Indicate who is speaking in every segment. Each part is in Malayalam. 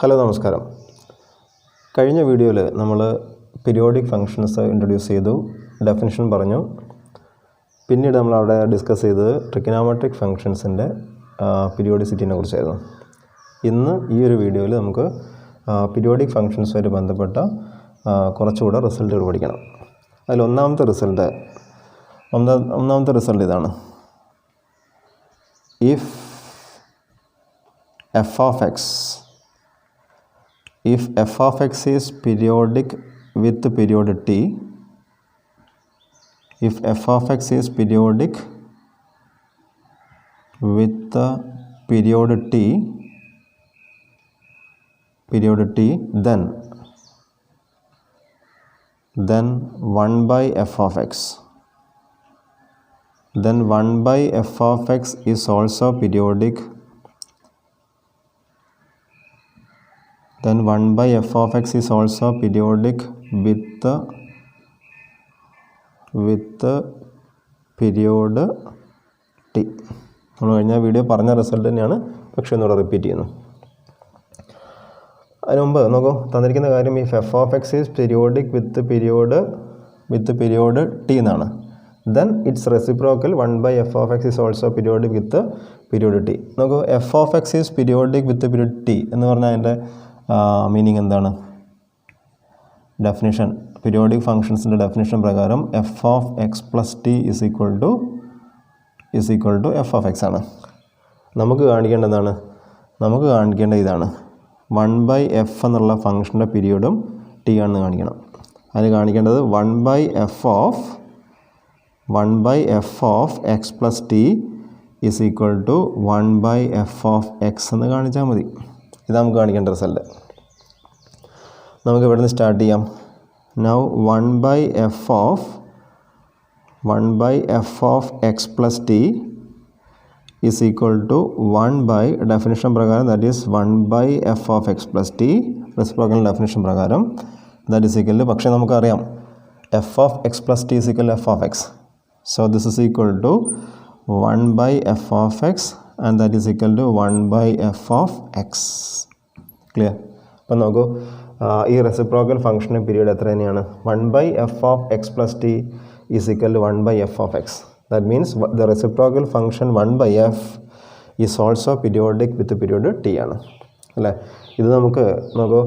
Speaker 1: ഹലോ നമസ്കാരം. കഴിഞ്ഞ വീഡിയോയിൽ നമ്മൾ പീരിയോഡിക് ഫങ്ഷൻസ് ഇൻട്രൊഡ്യൂസ് ചെയ്തു, ഡെഫിനിഷൻ പറഞ്ഞു. പിന്നീട് നമ്മൾ അവിടെ ഡിസ്കസ് ചെയ്തത് ട്രിഗണോമെട്രിക് ഫങ്ഷൻസിൻ്റെ പീരിയോഡിസിറ്റിനെ കുറിച്ചായിരുന്നു. ഇന്ന് ഈ ഒരു വീഡിയോയിൽ നമുക്ക് പീരിയോഡിക് ഫങ്ഷൻസുമായിട്ട് ബന്ധപ്പെട്ട കുറച്ചുകൂടെ റിസൾട്ടുകൾ പഠിക്കണം. അതിൽ ഒന്നാമത്തെ റിസൾട്ട് ഇതാണ്. If f of x is periodic with period t, if f of x is periodic with the period t, then 1 by f of x, then 1 by f of x is also periodic, then 1 by f of x is also periodic with the period t. നമ്മൾ കഴിഞ്ഞ വീഡിയോ പറഞ്ഞ റിസൾട്ട് തന്നെയാണ്, പക്ഷേ ഒന്നുകൂടെ റിപ്പീറ്റ് ചെയ്യുന്നു. അതിന് മുമ്പ് നോക്കൂ, തന്നിരിക്കുന്ന കാര്യം if f of x is periodic with period T എന്നാണ്. Then its reciprocal 1 by f of x is also periodic with period t. നോക്കൂ, f of x is periodic with period t എന്ന് പറഞ്ഞാൽ അതിൻ്റെ മീനിങ് എന്താണ്? ഡെഫിനിഷൻ, പീരിയോഡിക് ഫങ്ഷൻസിൻ്റെ ഡെഫിനിഷൻ പ്രകാരം f of x plus T is equal to f of x ആണ്. നമുക്ക് കാണിക്കേണ്ടതാണ്, ഇതാണ് 1 by f എന്നുള്ള ഫങ്ഷൻ്റെ പീരിയഡും ടി ആണെന്ന് കാണിക്കണം. അതിന് കാണിക്കേണ്ടത് 1 by f of x plus t is equal to 1 by f of x എന്ന് കാണിച്ചാൽ മതി. ഇത് നമുക്ക് കാണിക്കേണ്ട റിസൾട്ട്. നമുക്ക് ഇവിടെ നിന്ന് സ്റ്റാർട്ട് ചെയ്യാം. Now 1 by f of x plus t is equal to 1 by definition പ്രകാരം that is 1 by f of x plus t, reciprocal definition പ്രകാരം ദാറ്റ് ഈസ് ഈക്വൽ ടു, പക്ഷേ നമുക്കറിയാം f of x plus t is equal to f of x. So this is equal to 1 by f of x and that is equal to 1 by f of x. Clear? അപ്പം നോക്കൂ, ഈ റെസിപ്രോക്കൽ ഫംഗ്ഷൻ്റെ പീരീഡ് എത്ര തന്നെയാണ്? 1 by f of x plus t is equal to 1 by f of x. That means the reciprocal function 1 by f is also periodic with the period t ആണ് അല്ലേ? ഇത് നമുക്ക് നോക്കൂ,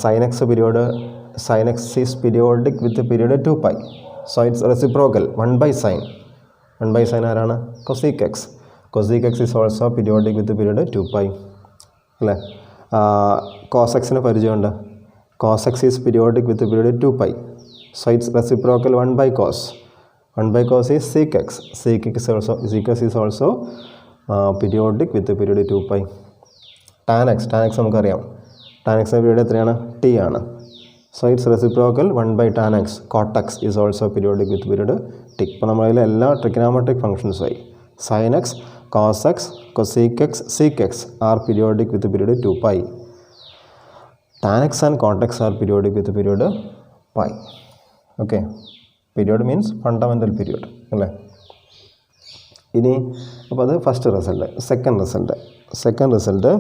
Speaker 1: sin x is periodic with the period 2π. So it's reciprocal 1 by sin ആരാണ്? cosec x is also periodic with the period 2π അല്ലേ? cos xന് പരിചയമുണ്ട്. cos x is periodic with the period 2π. So it's reciprocal 1 by cos is sec x is also periodic with the period 2π. tan x നമുക്കറിയാം, tan x പീരീഡ് എത്രയാണ്? t ആണ്. So it's reciprocal 1 by tan x. cot x is also periodic with period t. ഇപ്പോൾ നമ്മളതിൽ എല്ലാ trigonometric ഫങ്ഷൻസുമായി sin x, cos x, cosec x, sec x are periodic with period 2π. tan x and cot x are periodic with period π. Okay, period means fundamental period അല്ലേ? ഇനി അപ്പോൾ അത് first result. Second result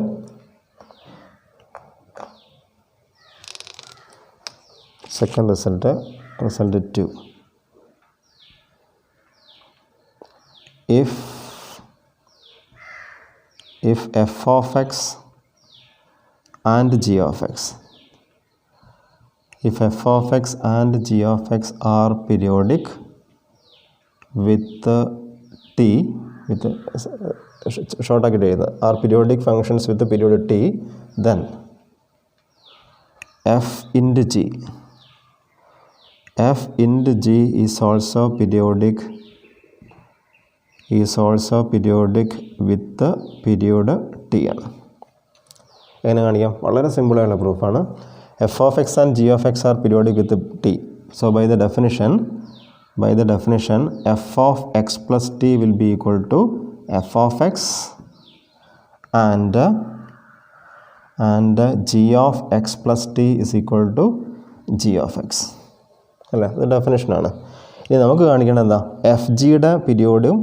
Speaker 1: 2. if f of x and g of x, if f of x and g of x are periodic with t, short ആക്കിയിട്ട് എഴുതുക, are periodic functions with the period t, then f into g is also periodic with the period t ആണ്. എങ്ങനെ കാണിക്കാം? വളരെ സിമ്പിളായുള്ള പ്രൂഫാണ്. F of x and g of x are periodic with T. So by the definition f of x plus T will be equal to f of x and g of x plus T is equal to g of x അല്ലേ? ഇത് ഡെഫിനിഷനാണ്. ഇനി നമുക്ക് കാണിക്കേണ്ടത് എന്താ? എഫ് ജിയുടെ പീരിയോഡും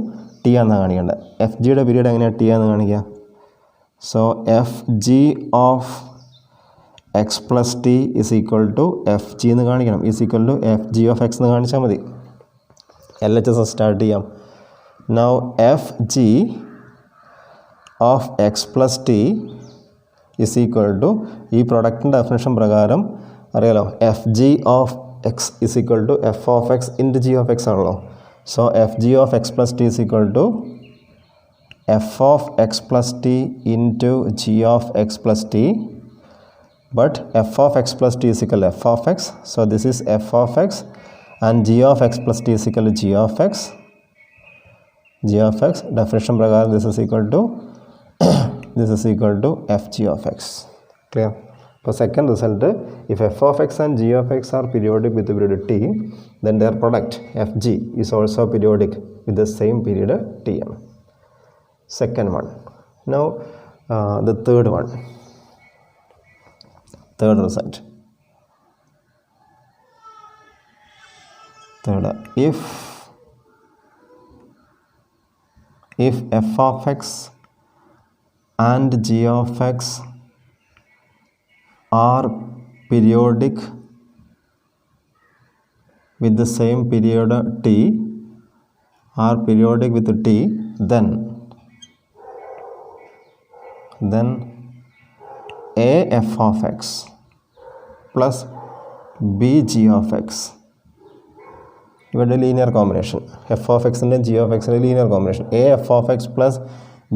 Speaker 1: ടി ആണെന്ന് കാണിക്കേണ്ടത്. എഫ് ജിയുടെ പീരീഡ് എങ്ങനെയാണ് ടി ആണെന്ന് കാണിക്കുക? So fg of x plus t is equal to fg എന്ന് കാണിക്കണം. is equal to fg of x എന്ന് കാണിച്ചാൽ മതി. LHS സ്റ്റാർട്ട് ചെയ്യാം. now fg of x plus t is equal to ഈ പ്രൊഡക്റ്റിൻ്റെ ഡെഫിനിഷൻ പ്രകാരം അറിയാലോ fg of x is equal to f of x into g of x ആണല്ലോ. so fg of x plus t is equal to f of x plus t into g of x plus t, but f of x plus t is equal to f of x, so this is f of x, and g of x plus t is equal to g of x. Definition prakaram this is equal to fg of x. Clear? For second result, if f of x and g of x are periodic with the period t, then their product fg is also periodic with the same period tm. Second one. Now the third one. Third result. Third, if f of x and g of x are periodic with the same period t, then a f of x plus b g of x ഇവിടെ ലീനിയർ കോമ്പിനേഷൻ, എഫ് ഓഫ് എക്സിൻ്റെ ജി ഓഫ് എക്സിൻ്റെ linear combination, A F of x plus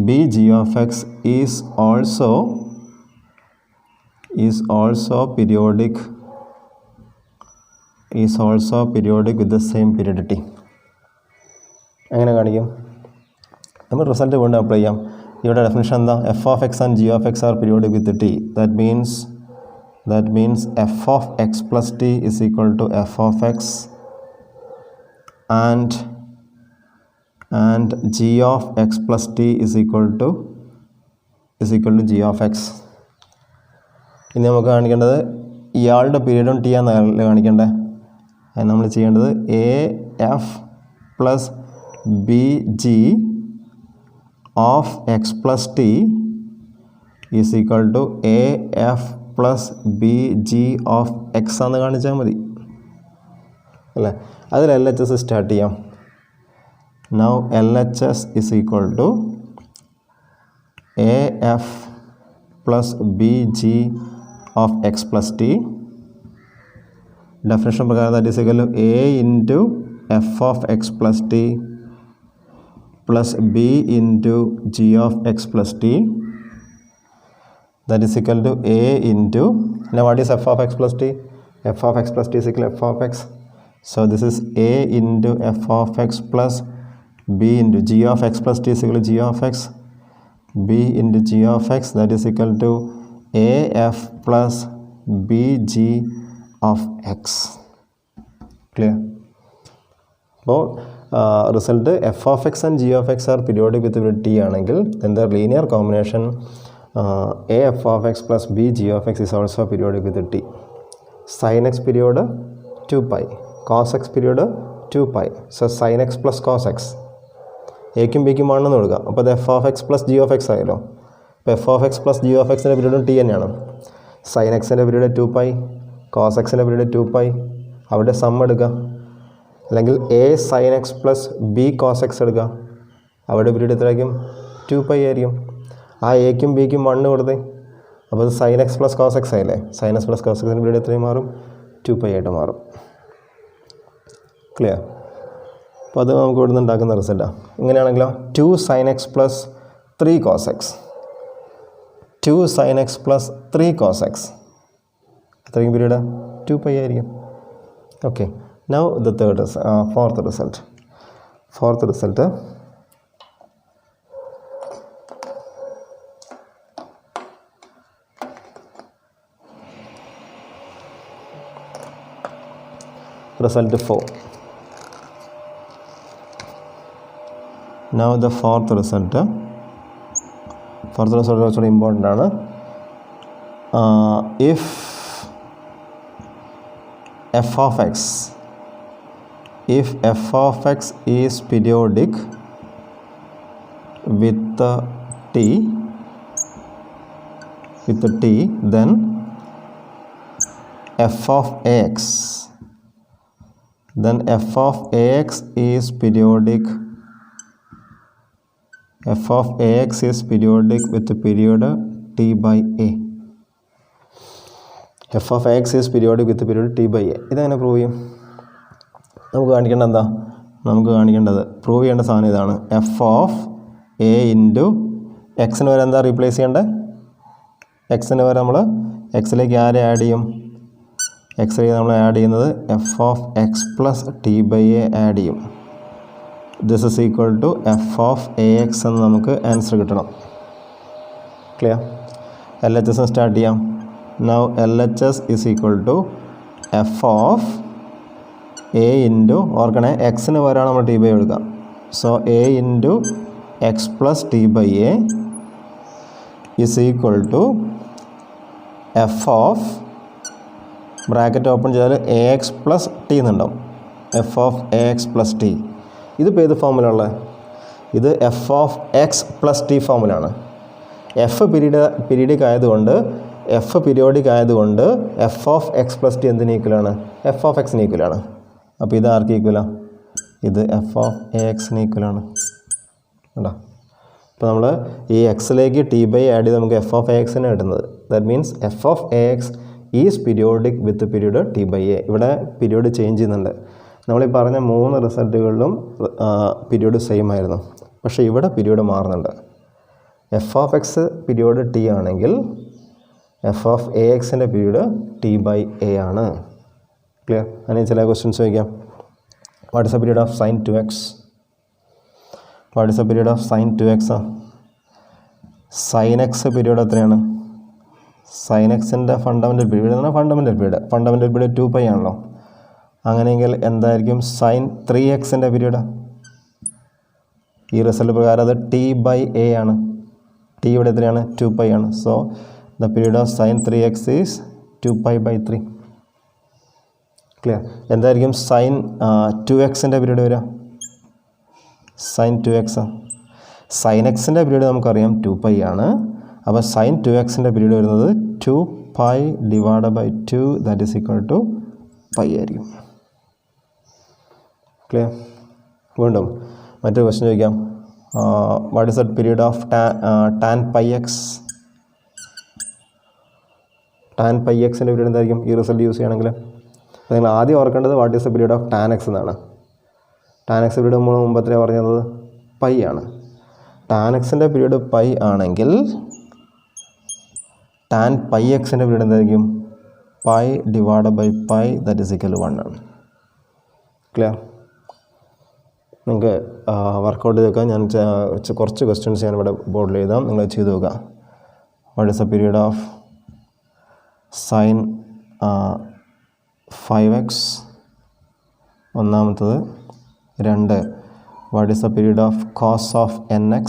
Speaker 1: b g of x is also periodic with the same period T. എങ്ങനെ കാണിക്കും? നമ്മൾ റിസൾട്ട് കൊണ്ട് അപ്ലൈ ചെയ്യാം. ഇവിടെ ഡെഫിനിഷൻ എന്താ? F of x and g of x are periodic with t. That means f of x plus T is equal to f of x and g of x plus t is equal to g of x. ഇനി നമുക്ക് കാണിക്കേണ്ടത് ഇയാളുടെ പീരീഡും ടി ആണെന്നല്ല കാണിക്കേണ്ടത്. അത് നമ്മൾ ചെയ്യേണ്ടത് a f plus b g of x plus T is equal to a f plus b g of x ആണെന്ന് കാണിച്ചാൽ മതി അല്ലേ? അതിൽ LHS സ്റ്റാർട്ട് ചെയ്യാം. Now LHS is equal to a f plus b g of x plus T. Definition പ്രകാരം that is equal to a into f of x plus T plus b into g of x plus T. That is equal to a into what is F of x plus T? F of x plus T is equal F of X. So this is a into f of x plus b into g of x plus t is equal to g of x. b into g of x, that is equal to a f plus b g of x. Clear? So result f of x and g of x are periodic with t ആണെങ്കിൽ then their linear combination a f of x plus b g of x is also periodic with t. sin x period 2 pi, cos x period 2 pi. So sin x plus cos x എക്കും ബിക്കും ആണെന്ന് കൊടുക്കുക. അപ്പോൾ അത് f of x plus g of x ആയല്ലോ. അപ്പോൾ f of x plus g of എക്സിൻ്റെ പീരീഡും ടി തന്നെയാണ്. സൈൻ എക്സിൻ്റെ പീരീഡ് 2 pi, കോസ് എക്സിൻ്റെ പീരീഡ് 2 pi. അവിടെ സം എടുക്കുക. അല്ലെങ്കിൽ a sine x plus b cos x എടുക്കുക. അവിടെ പീരീഡ് എത്രയായിരിക്കും? 2 pi ആയിരിക്കും. ആ എക്കും ബിക്കും 1 കൊടുത്തേ. അപ്പോൾ അത് sine x plus cos x ആയില്ലേ? സൈൻ എക്സ് പ്ലസ് കോസ് എക്സിൻ്റെ പീരീഡ് എത്രയും മാറും? 2 pi ആയിട്ട് മാറും. ക്ലിയർ? അപ്പോൾ അത് നമുക്ക് ഇവിടുന്ന് ഉണ്ടാക്കുന്ന റിസൾട്ടാണ്. ഇങ്ങനെയാണെങ്കിലോ 2 sin x plus 3 cos x, 2 sin x plus 3 cos x എത്രയും പീരീഡ്? 2 pi ആയിരിക്കും. Okay, now the fourth result. Result 4. Now the fourth result also important ആണ്. If f of x is periodic with t, then f of ax, then f of ax is periodic. f of ax is periodic with the period t by a. f of ax is periodic with the period t by a. ഇതെങ്ങനെ പ്രൂവ് ചെയ്യും? നമുക്ക് കാണിക്കേണ്ടത് എന്താ? പ്രൂവ് ചെയ്യേണ്ട സാധനം ഇതാണ്. എഫ് ഓഫ് എ ഇൻറ്റു എക്സിന് വരെ എന്താ റീപ്ലേസ് ചെയ്യേണ്ടത്? എക്സിന് വരെ നമ്മൾ എക്സിലേക്ക് ആരെ ആഡ് ചെയ്യും? എക്സിലേക്ക് നമ്മൾ ആഡ് ചെയ്യുന്നത് f of x plus T by a add ചെയ്യും. This is equal to f of a x എന്ന് നമുക്ക് ആൻസർ കിട്ടണം. Clear? L H S start ചെയ്യാം. Now L H S is equal to f of a into, ഓർക്കണേ എക്സിന് വരെയാണ് നമ്മൾ ടി ബൈ എടുക്കാം. So a into x plus T by a is equal to f of bracket open ചെയ്താൽ a x plus T എന്നുണ്ടാവും. F of a x plus T. ഇതിപ്പോൾ ഏത് ഫോമിലുള്ള? ഇത് F of x plus T ഫോമിലാണ്. എഫ് പീരീഡിക് ആയതുകൊണ്ട് F of x plus T എന്തിന് ഈക്വലാണ്? എഫ് ഓഫ് എക്സിന് ഈക്വലാണ്. അപ്പോൾ ഇത് ആർക്ക് ഈക്വലാണ്? ഇത് എഫ് ഓഫ് എ എക്സിന് ഈക്വലാണ്. കേട്ടോ? അപ്പോൾ നമ്മൾ ഈ എക്സിലേക്ക് ടി ബൈ ആഡ് ചെയ്ത് നമുക്ക് എഫ് ഓഫ് എ എക്സിന് കിട്ടുന്നത്. That means f of a x is periodic with period t by a. ഇവിടെ പീരീഡ് ചേഞ്ച് ചെയ്യുന്നുണ്ട്. നമ്മളീ പറഞ്ഞ 3 റിസൾട്ടുകളിലും പീരീഡ് സെയിം ആയിരുന്നു. പക്ഷേ ഇവിടെ പീരീഡ് മാറുന്നുണ്ട്. F of x period t ആണെങ്കിൽ എഫ് ഓഫ് എ എക്സിൻ്റെ പീരീഡ് ടി ബൈ എ ആണ്. ക്ലിയർ? അങ്ങനെ ചില ക്വസ്റ്റ്യൻസ് ചോദിക്കാം. What is the period of sine 2x? What is the period of sine 2x? Sine x period എത്രയാണ്? സൈൻ എക്സിൻ്റെ ഫണ്ടമെൻ്റൽ പീരീഡ് എന്ന് പറഞ്ഞാൽ ഫണ്ടമെൻ്റൽ പീരീഡ് 2π ആണല്ലോ. അങ്ങനെയെങ്കിൽ എന്തായിരിക്കും സൈൻ 3xൻ്റെ പീരീഡ്? ഈ റിസൾട്ട് പ്രകാരം അത് ടി ബൈ എ ആണ്. ടി ഇവിടെ എത്രയാണ്? 2π ആണ്. So the period of sine 3x is 2π/3. Clear? എന്തായിരിക്കും സൈൻ 2xൻ്റെ പീരീഡ് വരിക? സൈൻ 2x സൈൻ എക്സിൻ്റെ പീരീഡ് നമുക്കറിയാം 2π ആണ്. അപ്പോൾ സൈൻ 2xൻ്റെ പീരീഡ് വരുന്നത് 2π/2 ദാറ്റ് ഈസ് ഈക്വൽ ടു π ആയിരിക്കും. ക്ലിയർ? വീണ്ടും മറ്റൊരു ക്വസ്റ്റ്യൻ ചോദിക്കാം. What is the period of tan πx? Tan πxൻ്റെ പീരീഡ് എന്തായിരിക്കും ഈ റിസൾട്ട് യൂസ് ചെയ്യണമെങ്കിൽ? നിങ്ങൾ ആദ്യം ഓർക്കേണ്ടത് what is the period of tan x എന്നാണ്. ടാൻ എക്സ് പീരീഡ് നമ്മൾ മുമ്പ് എത്രയാണ് പറഞ്ഞത്? π ആണ്. ടാൻ എക്സിൻ്റെ പീരീഡ് π ആണെങ്കിൽ ടാൻ πxൻ്റെ പീരീഡ് എന്തായിരിക്കും? π/π ദാറ്റ് ഈസ് ഈക്വൽ ടു 1 ആണ്. ക്ലിയർ? നിങ്ങൾക്ക് വർക്കൗട്ട് ചെയ്ത് വെക്കാം. ഞാൻ കുറച്ച് ക്വസ്റ്റ്യൻസ് ഞാനിവിടെ ബോർഡിൽ എഴുതാം, നിങ്ങൾ ചെയ്ത് നോക്കുക. What is the period of sine 5x? ഒന്നാമത്തത്. 2, what is the period of cos of nx?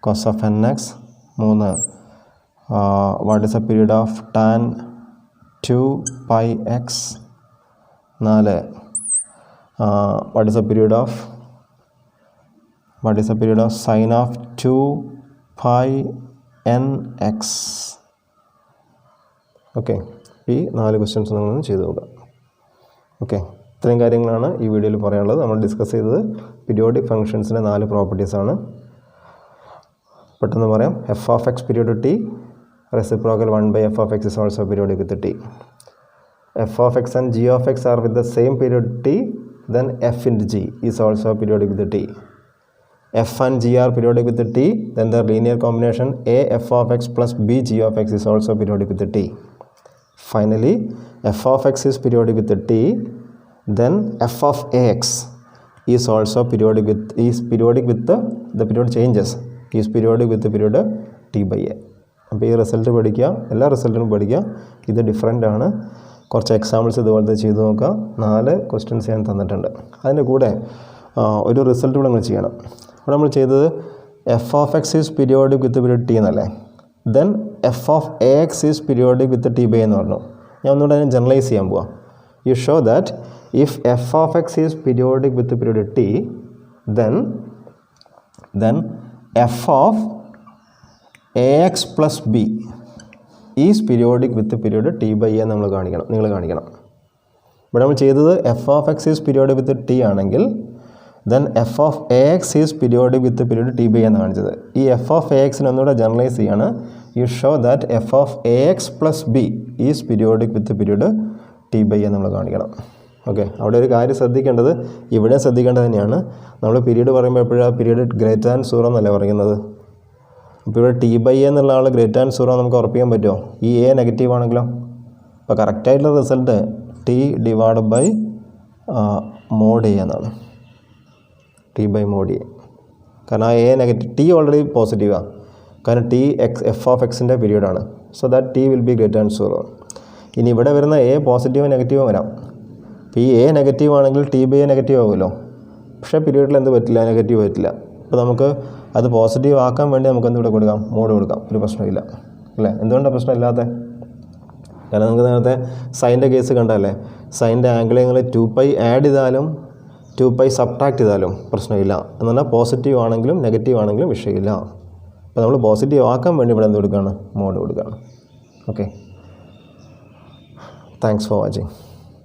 Speaker 1: 3, what is the period of tan 2πx? 4, what is the period of sin of 2πnx? Okay, ഈ 4 ക്വസ്റ്റ്യൻസ് നമ്മളൊന്ന് ചെയ്ത് നോക്കാം. ഓക്കെ, ഇത്രയും കാര്യങ്ങളാണ് ഈ വീഡിയോയിൽ പറയാനുള്ളത്. നമ്മൾ ഡിസ്കസ് ചെയ്തത് പീരിയോഡിക് ഫംഗ്ഷൻസിൻ്റെ 4 പ്രോപ്പർട്ടീസാണ്. പെട്ടെന്ന് പറയാം. F of X period T, reciprocal 1/f of x is also periodic with t. f of x and g of x are with the same period t, then f into g is also periodic with t. f and g are periodic with t, then their linear combination a f of x plus b g of x is also periodic with t. Finally, f of x is periodic with t, then f of ax is also periodic with the period changes, is periodic with the period t by a. അപ്പോൾ ഈ റിസൾട്ട് പഠിക്കുക, എല്ലാ റിസൾട്ടിനും പഠിക്കുക. ഇത് ഡിഫറെൻ്റ് ആണ്. കുറച്ച് എക്സാമ്പിൾസ് ഇതുപോലത്തെ ചെയ്ത് നോക്കുക. 4 ക്വസ്റ്റ്യൻസ് ഞാൻ തന്നിട്ടുണ്ട്. അതിൻ്റെ കൂടെ ഒരു റിസൾട്ട് കൂടെ നമ്മൾ ചെയ്യണം. ഇവിടെ നമ്മൾ ചെയ്തത് f of x is periodic with period t എന്നല്ലേ. Then f of a x is periodic with t by എന്ന് പറഞ്ഞു. ഞാൻ ഒന്നുകൂടെ അതിനെ ജനറലൈസ് ചെയ്യാൻ പോവാം. You show that if f of x is periodic with period t, then f of ax plus b is periodic with period t/a നിങ്ങൾ കാണിക്കണം. ഇവിടെ നമ്മൾ ചെയ്തത് f of x is periodic with t ആണെങ്കിൽ then f of a x is periodic with period t/a എന്ന് കാണിച്ചത്. ഈ എഫ് ഓഫ് എ എക്സിനെ ഒന്നുകൂടെ ജനറലൈസ് ചെയ്യാണ്. U show that F of a x plus B is periodic with period t/a നമ്മൾ കാണിക്കണം. ഓക്കെ, അവിടെ ഒരു കാര്യം ശ്രദ്ധിക്കേണ്ടത്, ഇവിടെ ശ്രദ്ധിക്കേണ്ടത് തന്നെയാണ്. നമ്മൾ പീരീഡ് പറയുമ്പോൾ എപ്പോഴാണ് പീരീഡ് ഗ്രേറ്റർ ദാൻ 0 എന്നല്ലേ പറയുന്നത്. അപ്പോൾ ഇവിടെ t/a എന്നുള്ള ആൾ ഗ്രേറ്റർ ദാൻ 0 നമുക്ക് ഉറപ്പിക്കാൻ പറ്റുമോ? ഈ എ നെഗറ്റീവ് ആണെങ്കിലോ? അപ്പോൾ കറക്റ്റായിട്ടുള്ള result t divide by mod a എന്നാണ്. t/mod a. കാരണം ആ എ നെഗറ്റീവ്, ടി ഓൾറെഡി പോസിറ്റീവാണ്. കാരണം ടി എഫ് ഓഫ് എക്സിൻ്റെ പീരീഡാണ്. So that t will be greater than 0. ഇനി ഇവിടെ വരുന്ന എ പോസിറ്റീവോ നെഗറ്റീവോ വരാം. അപ്പോൾ ഈ എ നെഗറ്റീവ് ആണെങ്കിൽ t/a നെഗറ്റീവ് ആകുമല്ലോ. പക്ഷേ പീരീഡിൽ എന്ത് പറ്റില്ല, നെഗറ്റീവ് പറ്റില്ല. അപ്പോൾ നമുക്ക് അത് പോസിറ്റീവ് ആക്കാൻ വേണ്ടി നമുക്ക് എന്തുകൂടെ കൊടുക്കാം, മോഡ് കൊടുക്കാം, ഒരു പ്രശ്നമില്ല അല്ലേ. എന്തുകൊണ്ടാണ് പ്രശ്നമില്ലാത്ത? കാരണം നമുക്ക് നേരത്തെ സൈൻ്റെ കേസ് കണ്ടല്ലേ, സൈൻ്റെ ആംഗിൾ നിങ്ങൾ 2π ആഡ് ചെയ്താലും 2π സബ്ട്രാക്ട് ചെയ്താലും പ്രശ്നമില്ല. എന്ന് പറഞ്ഞാൽ പോസിറ്റീവ് ആണെങ്കിലും നെഗറ്റീവ് ആണെങ്കിലും വിഷയമില്ല. അപ്പോൾ നമ്മൾ പോസിറ്റീവ് ആക്കാൻ വേണ്ടി ഇവിടെ എന്ത് കൊടുക്കുകയാണ്, മോഡ് കൊടുക്കുകയാണ്. Okay, thanks for watching.